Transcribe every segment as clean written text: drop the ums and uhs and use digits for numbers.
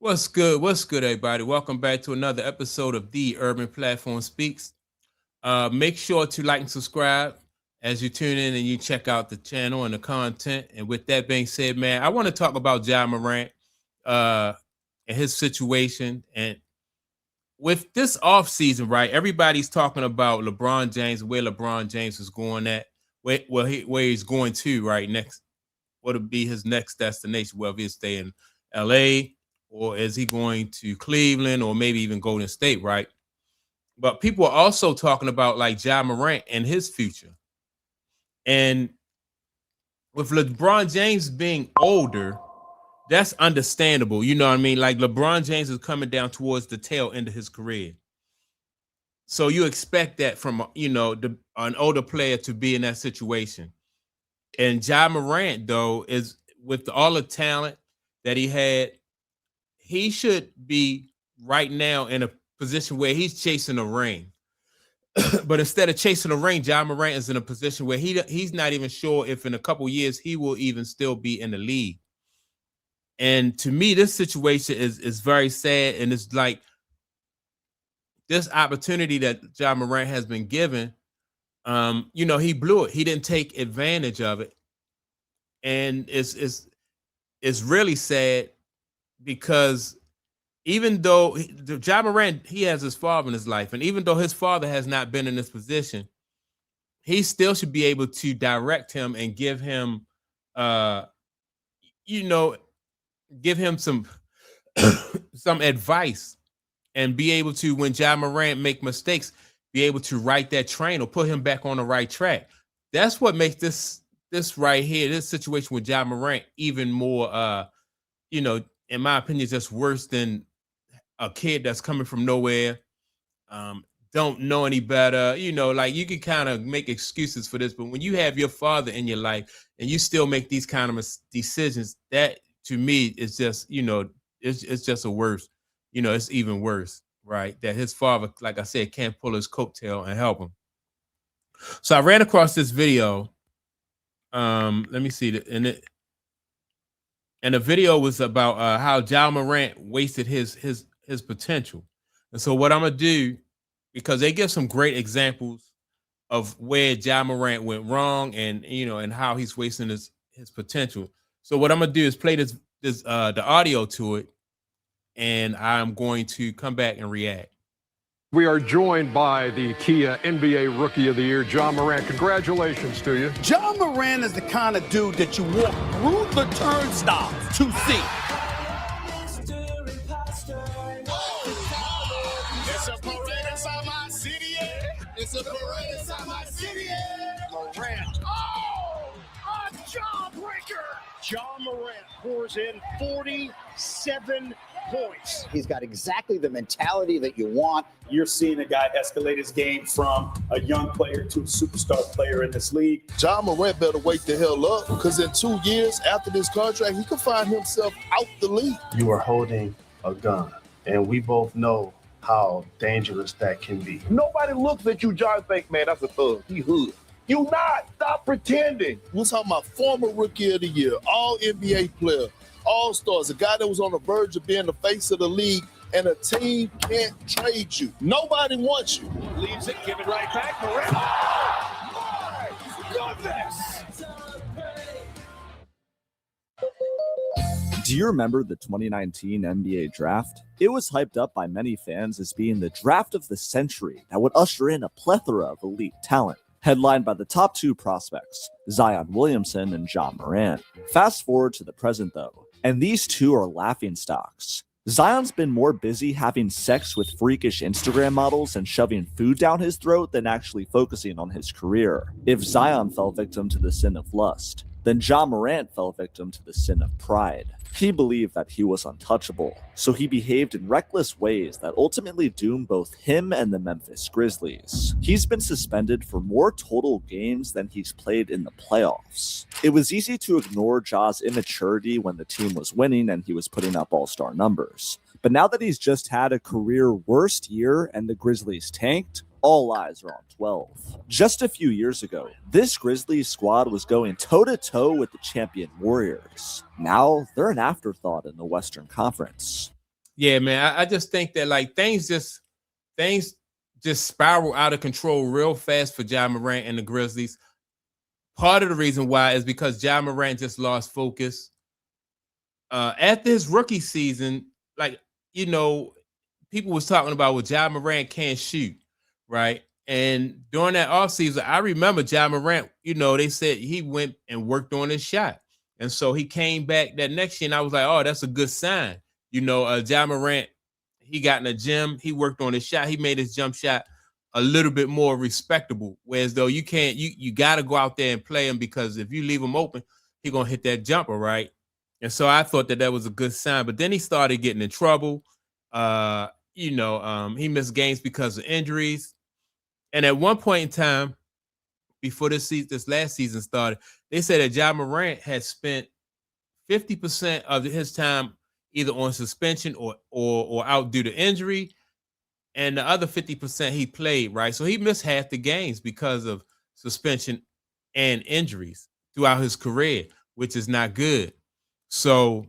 What's good? What's good, everybody? Welcome back to another episode of the Urban Platform Speaks. Make sure to like and subscribe as you tune in and you check out the channel and the content. And with that being said, man, I want to talk about Ja Morant uh, and his situation. And with this offseason, right, everybody's talking about LeBron James, where LeBron James is going at, where he's going to right next, what would be his next destination, whether he'll stay in LA or is he going to Cleveland or maybe even Golden State, right? But people are also talking about like Ja Morant and his future. And with LeBron James being older, that's understandable. You know what I mean? Like LeBron James is coming down towards the tail end of his career. So you expect that from, an older player to be in that situation. And Ja Morant, though, is with all the talent that he had, he should be right now in a position where he's chasing a ring. But instead of chasing a ring, Ja Morant is in a position where he's not even sure if in a couple years he will even still be in the league. And to me, this situation is very sad. And it's like this opportunity that Ja Morant has been given, he blew it. He didn't take advantage of it. And it's really sad because even though Ja Morant, he has his father in his life, and even though his father has not been in this position, he still should be able to direct him and give him, give him some some advice, and be able to, when Ja Morant make mistakes, be able to right that train or put him back on the right track. That's what makes this right here, this situation with Ja Morant, even more, in my opinion, just worse than a kid that's coming from nowhere, don't know any better. Like you can kind of make excuses for this, but when you have your father in your life and you still make these kind of decisions, that to me is just, it's just a worse, it's even worse, right? That his father, like I said, can't pull his coattail and help him. So I ran across this video. Let me see it, and the video was about how Ja Morant wasted his potential. And so what I'm gonna do, because they give some great examples of where Ja Morant went wrong, and and how he's wasting his potential. So what I'm gonna do is play the audio to it, and I'm going to come back and react. We are joined by the Kia NBA Rookie of the Year, Ja Morant. Congratulations to you. Ja Morant is the kind of dude that you walk through the turnstiles to see. It's a parade inside my city. It's a parade inside my city. Morant. Oh, a jawbreaker. Ja Morant pours in 47 points. He's got exactly the mentality that you want. You're seeing a guy escalate his game from a young player to a superstar player in this league. Ja Morant better wake the hell up, because in 2 years after this contract, he could find himself out the league. You are holding a gun, and we both know how dangerous that can be. Nobody looks at you, John, think, man, that's a thug. He hood. You not. Stop pretending. We're talking about former Rookie of the Year, all NBA player, all-stars, a guy that was on the verge of being the face of the league, and a team can't trade you. Nobody wants you. Leaves it, give it right back. Morant. Oh, my goodness. Do you remember the 2019 NBA draft? It was hyped up by many fans as being the draft of the century that would usher in a plethora of elite talent, headlined by the top two prospects, Zion Williamson and Ja Morant. Fast forward to the present though, and these two are laughingstocks. Zion's been more busy having sex with freakish Instagram models and shoving food down his throat than actually focusing on his career. If Zion fell victim to the sin of lust, then Ja Morant fell victim to the sin of pride. He believed that he was untouchable, so he behaved in reckless ways that ultimately doomed both him and the Memphis Grizzlies. He's been suspended for more total games than he's played in the playoffs. It was easy to ignore Ja's immaturity when the team was winning and he was putting up all-star numbers. But now that he's just had a career worst year and the Grizzlies tanked, all eyes are on 12. Just a few years ago, this Grizzlies squad was going toe-to-toe with the champion Warriors. Now, they're an afterthought in the Western Conference. Yeah, man. I just think that like things just spiral out of control real fast for Ja Morant and the Grizzlies. Part of the reason why is because Ja Morant just lost focus. After his rookie season, like, you know, people was talking about, well, Ja Morant can't shoot, right? And during that offseason, I remember Ja Morant, you know, they said he went and worked on his shot. And so he came back that next year, and I was like, oh, that's a good sign. You know, Ja Morant, he got in the gym, he worked on his shot, he made his jump shot a little bit more respectable. Whereas though you can't, you got to go out there and play him, because if you leave him open, he's going to hit that jumper, right? And so I thought that was a good sign. But then he started getting in trouble. He missed games because of injuries. And at one point in time, before this last season started, they said that Ja Morant had spent 50% of his time either on suspension or out due to injury, and the other 50% he played, right? So he missed half the games because of suspension and injuries throughout his career, which is not good. So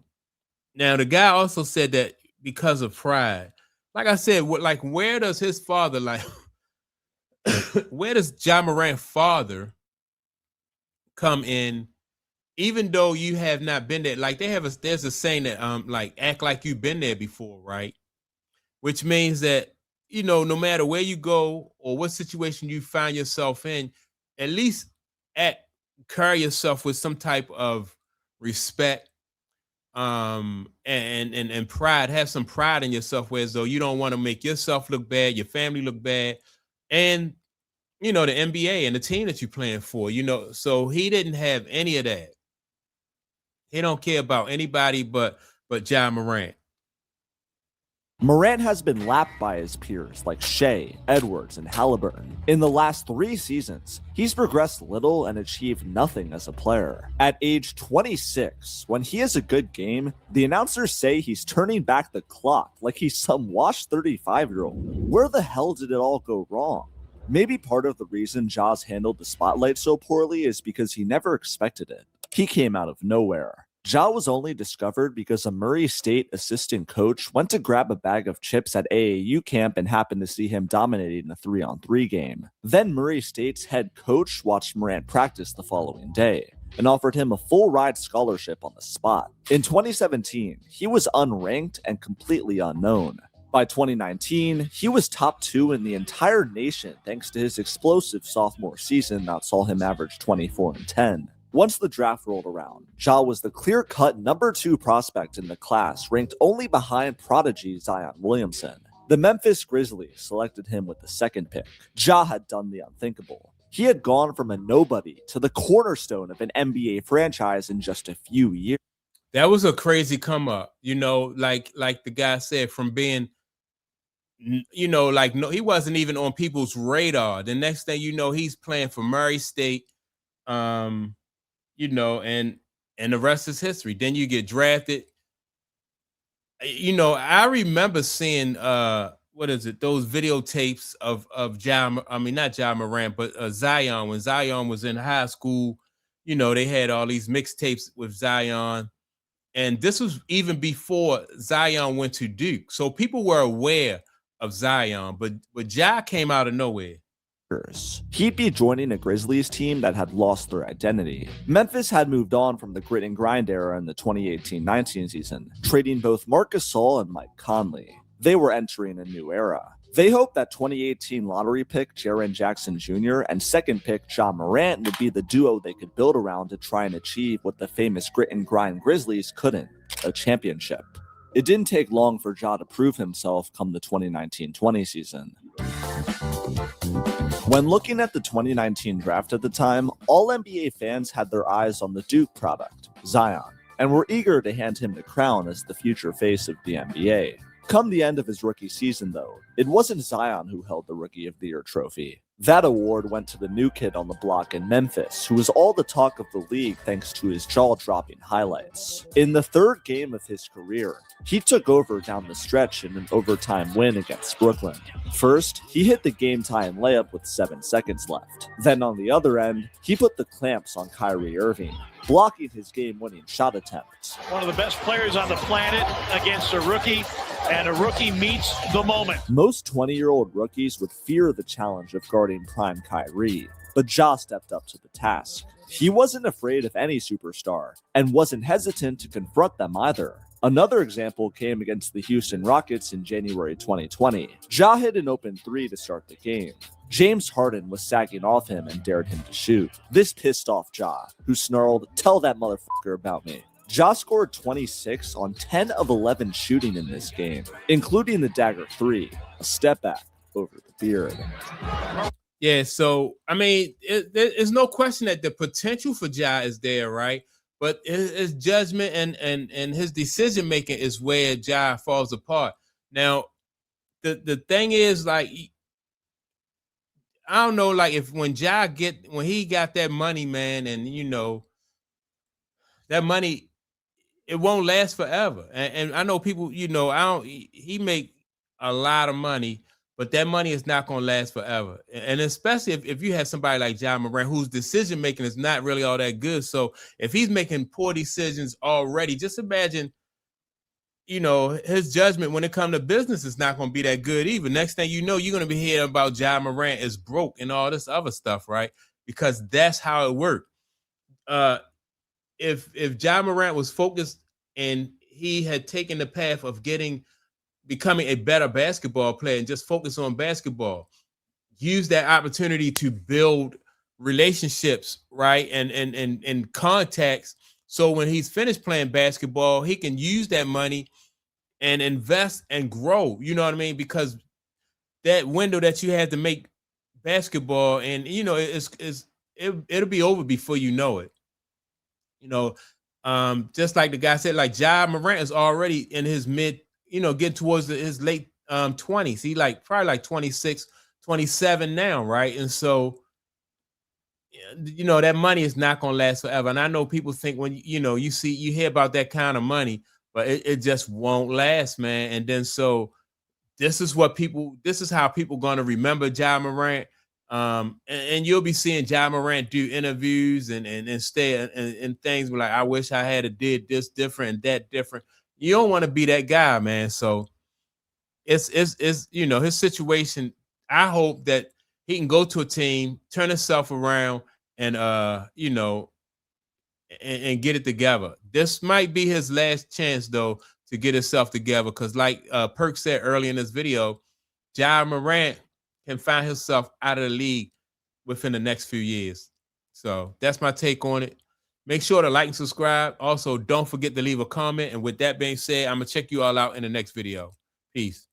now the guy also said that because of pride, like I said, where does his father, where does Ja Morant's father come in, even though you have not been there? Like there's a saying that like act like you've been there before, right? Which means that, you know, no matter where you go or what situation you find yourself in, at least carry yourself with some type of respect, and pride. Have some pride in yourself, where as though you don't want to make yourself look bad, your family look bad, and you know, the NBA and the team that you're playing for, you know. So he didn't have any of that. He don't care about anybody but Ja Morant. Morant has been lapped by his peers like Shea, Edwards, and Halliburton. In the last 3 seasons, he's progressed little and achieved nothing as a player. At age 26, when he has a good game, the announcers say he's turning back the clock like he's some washed 35-year-old. Where the hell did it all go wrong? Maybe part of the reason Ja's handled the spotlight so poorly is because he never expected it. He came out of nowhere. Ja was only discovered because a Murray State assistant coach went to grab a bag of chips at AAU camp and happened to see him dominating a 3-on-3 game. Then Murray State's head coach watched Morant practice the following day and offered him a full-ride scholarship on the spot. In 2017, he was unranked and completely unknown. By 2019, he was top 2 in the entire nation thanks to his explosive sophomore season that saw him average 24 and 10. Once the draft rolled around, Ja was the clear-cut number 2 prospect in the class, ranked only behind prodigy Zion Williamson. The Memphis Grizzlies selected him with the 2nd pick. Ja had done the unthinkable. He had gone from a nobody to the cornerstone of an NBA franchise in just a few years. That was a crazy come up, you know, like the guy said, from being, you know, like, no, he wasn't even on people's radar. The next thing you know, he's playing for Murray State, you know, and the rest is history. Then you get drafted. You know, I remember seeing those videotapes of not Ja Morant, but Zion. When Zion was in high school, you know, they had all these mixtapes with Zion. And this was even before Zion went to Duke. So people were aware of Zion, but Ja came out of nowhere. He'd be joining a Grizzlies team that had lost their identity. Memphis had moved on from the grit and grind era in the 2018-19 season, trading both Marc Gasol and Mike Conley. They were entering a new era. They hoped that 2018 lottery pick Jaren Jackson Jr. and 2nd pick Ja Morant would be the duo they could build around to try and achieve what the famous grit and grind Grizzlies couldn't, a championship. It didn't take long for Ja to prove himself come the 2019-20 season. When looking at the 2019 draft at the time, all NBA fans had their eyes on the Duke product, Zion, and were eager to hand him the crown as the future face of the NBA. Come the end of his rookie season, though, it wasn't Zion who held the Rookie of the Year trophy. That award went to the new kid on the block in Memphis, who was all the talk of the league thanks to his jaw-dropping highlights. In the 3rd game of his career, he took over down the stretch in an overtime win against Brooklyn. First, he hit the game-tying layup with 7 seconds left. Then on the other end, he put the clamps on Kyrie Irving, blocking his game-winning shot attempt. One of the best players on the planet against a rookie And a rookie meets the moment. Most 20-year-old rookies would fear the challenge of guarding prime Kyrie, but Ja stepped up to the task. He wasn't afraid of any superstar, and wasn't hesitant to confront them either. Another example came against the Houston Rockets in January 2020. Ja hit an open three to start the game. James Harden was sagging off him and dared him to shoot. This pissed off Ja, who snarled, "Tell that motherfucker about me." Ja scored 26 on 10 of 11 shooting in this game, including the dagger three, a step back over the beard. Yeah, so, I mean, there's no question that the potential for Ja is there, right? But his judgment and his decision-making is where Ja falls apart. Now, the thing is, like, I don't know, like, if when he got that money, man, and, you know, that money, it won't last forever. And I know people, you know, he make a lot of money, but that money is not going to last forever. And especially if you have somebody like Ja Morant, whose decision making is not really all that good. So if he's making poor decisions already, just imagine, you know, his judgment when it comes to business is not going to be that good either. Next thing you know, you're going to be hearing about Ja Morant is broke and all this other stuff, right? Because that's how it worked. If Ja Morant was focused and he had taken the path of becoming a better basketball player and just focus on basketball, use that opportunity to build relationships, right? And contacts. So when he's finished playing basketball, he can use that money and invest and grow. You know what I mean? Because that window that you had to make basketball, and you know, it'll be over before you know it. You know, just like the guy said, like Ja Morant is already in his mid, you know, getting towards his late 20s. He probably like 26, 27 now, right? And so, you know, that money is not going to last forever. And I know people think when, you know, you hear about that kind of money, but it just won't last, man. And then so this is how people going to remember Ja Morant. And you'll be seeing Ja Morant do interviews and stay and things like, I wish I had did this different and that different. You don't want to be that guy, man. So it's you know, his situation. I hope that he can go to a team, turn himself around, and you know, and get it together. This might be his last chance though to get himself together, because like Perk said early in this video, Ja Morant can find himself out of the league within the next few years. So that's my take on it. Make sure to like and subscribe. Also, don't forget to leave a comment. And with that being said, I'm going to check you all out in the next video. Peace.